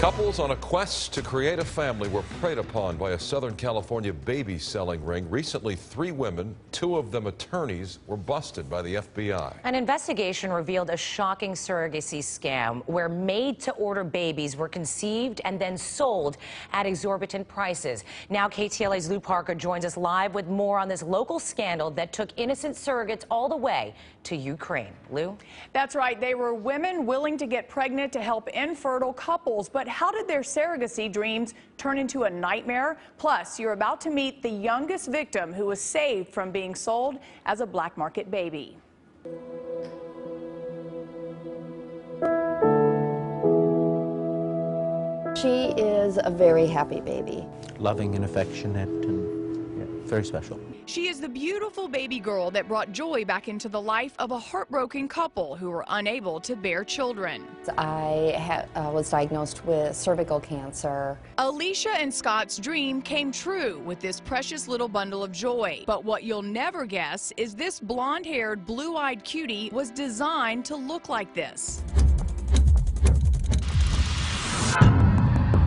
Couples on a quest to create a family were preyed upon by a Southern California baby selling ring. Recently, 3 women, 2 of them attorneys, were busted by the FBI. An investigation revealed a shocking surrogacy scam where made-to-order babies were conceived and then sold at exorbitant prices. Now KTLA's Lou Parker joins us live with more on this local scandal that took innocent surrogates all the way to Ukraine. Lou? That's right. They were women willing to get pregnant to help infertile couples. But how did their surrogacy dreams turn into a nightmare? Plus, you're about to meet the youngest victim who was saved from being sold as a black market baby. She is a very happy baby. Loving and affectionate and very special. She is the beautiful baby girl that brought joy back into the life of a heartbroken couple who were unable to bear children. I was diagnosed with cervical cancer. Alicia and Scott's dream came true with this precious little bundle of joy. But what you'll never guess is this blonde-haired, blue-eyed cutie was designed to look like this.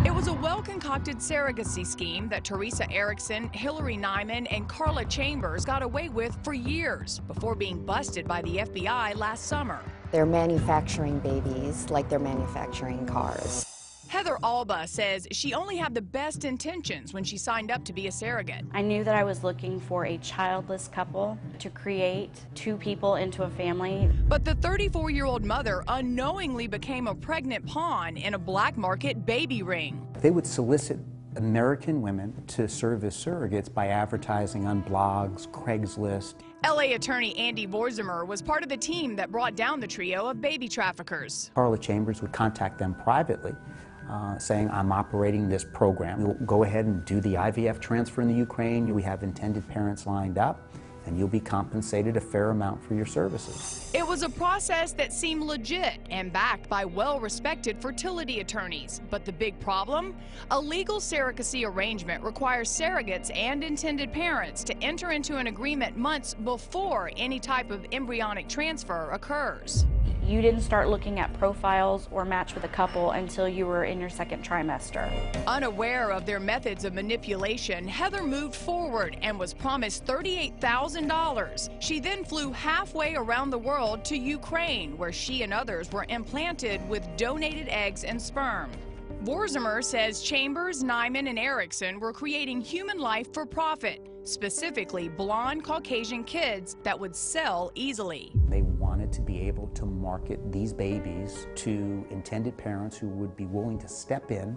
It was a well-concocted surrogacy scheme that Teresa Erickson, Hillary Nyman, and Carla Chambers got away with for years before being busted by the FBI last summer. They're manufacturing babies like they're manufacturing cars. Heather Alba says she only had the best intentions when she signed up to be a surrogate. I knew that I was looking for a childless couple to create 2 people into a family. But the 34-year-old mother unknowingly became a pregnant pawn in a black market baby ring. They would solicit American women to serve as surrogates by advertising on blogs, Craigslist. LA attorney Andy Vorsimer was part of the team that brought down the trio of baby traffickers. Carla Chambers would contact them privately, saying, I'm operating this program. We'll go ahead and do the IVF transfer in the Ukraine. We have intended parents lined up, and you'll be compensated a fair amount for your services. It was a process that seemed legit and backed by well-respected fertility attorneys. But the big problem? A legal surrogacy arrangement requires surrogates and intended parents to enter into an agreement months before any type of embryonic transfer occurs. You didn't start looking at profiles or match with a couple until you were in your 2nd trimester. Unaware of their methods of manipulation, Heather moved forward and was promised $38,000. She then flew halfway around the world to Ukraine, where she and others were implanted with donated eggs and sperm. Vorsimer says Chambers, Nyman, and Erickson were creating human life for profit, specifically blonde Caucasian kids that would sell easily. They wanted to be able to market these babies to intended parents who would be willing to step in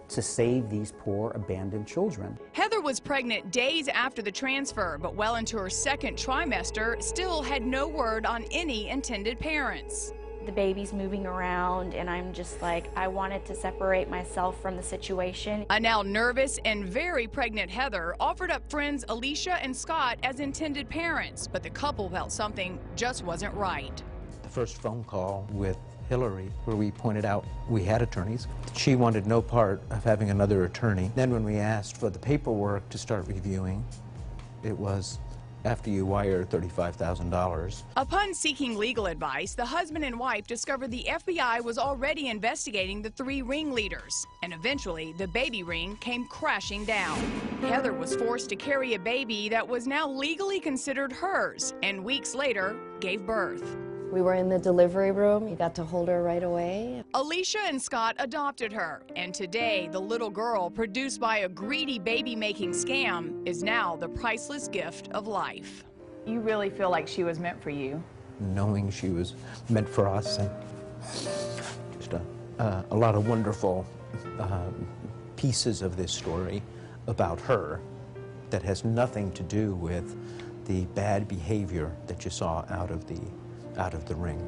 to save these poor abandoned children. Heather was pregnant days after the transfer, but well into her 2nd trimester, still had no word on any intended parents. The baby's moving around and I'm just like, I wanted to separate myself from the situation. A now nervous and very pregnant Heather offered up friends Alicia and Scott as intended parents, but the couple felt something just wasn't right. The first phone call with Hillary, where we pointed out we had attorneys. She wanted no part of having another attorney. Then when we asked for the paperwork to start reviewing, it was after you wire $35,000. Upon seeking legal advice, the husband and wife discovered the FBI was already investigating the 3 ringleaders, and eventually the baby ring came crashing down. Heather was forced to carry a baby that was now legally considered hers, and weeks later gave birth. We were in the delivery room. You got to hold her right away. Alicia and Scott adopted her, and today the little girl, produced by a greedy baby-making scam, is now the priceless gift of life. You really feel like she was meant for you? Knowing she was meant for us, and just a lot of wonderful pieces of this story about her that has nothing to do with the bad behavior that you saw out of the ring.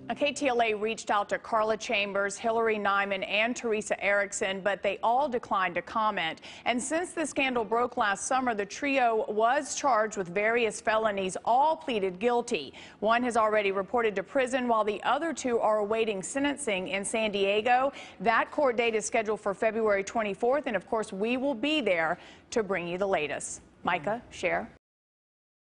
KTLA reached out to Carla Chambers, Hillary Nyman, and Teresa Erickson, but they all declined to comment. And since the scandal broke last summer, the trio was charged with various felonies, all pleaded guilty. One has already reported to prison, while the other 2 are awaiting sentencing in San Diego. That court date is scheduled for February 24th, and of course, we will be there to bring you the latest. Micah, Cher.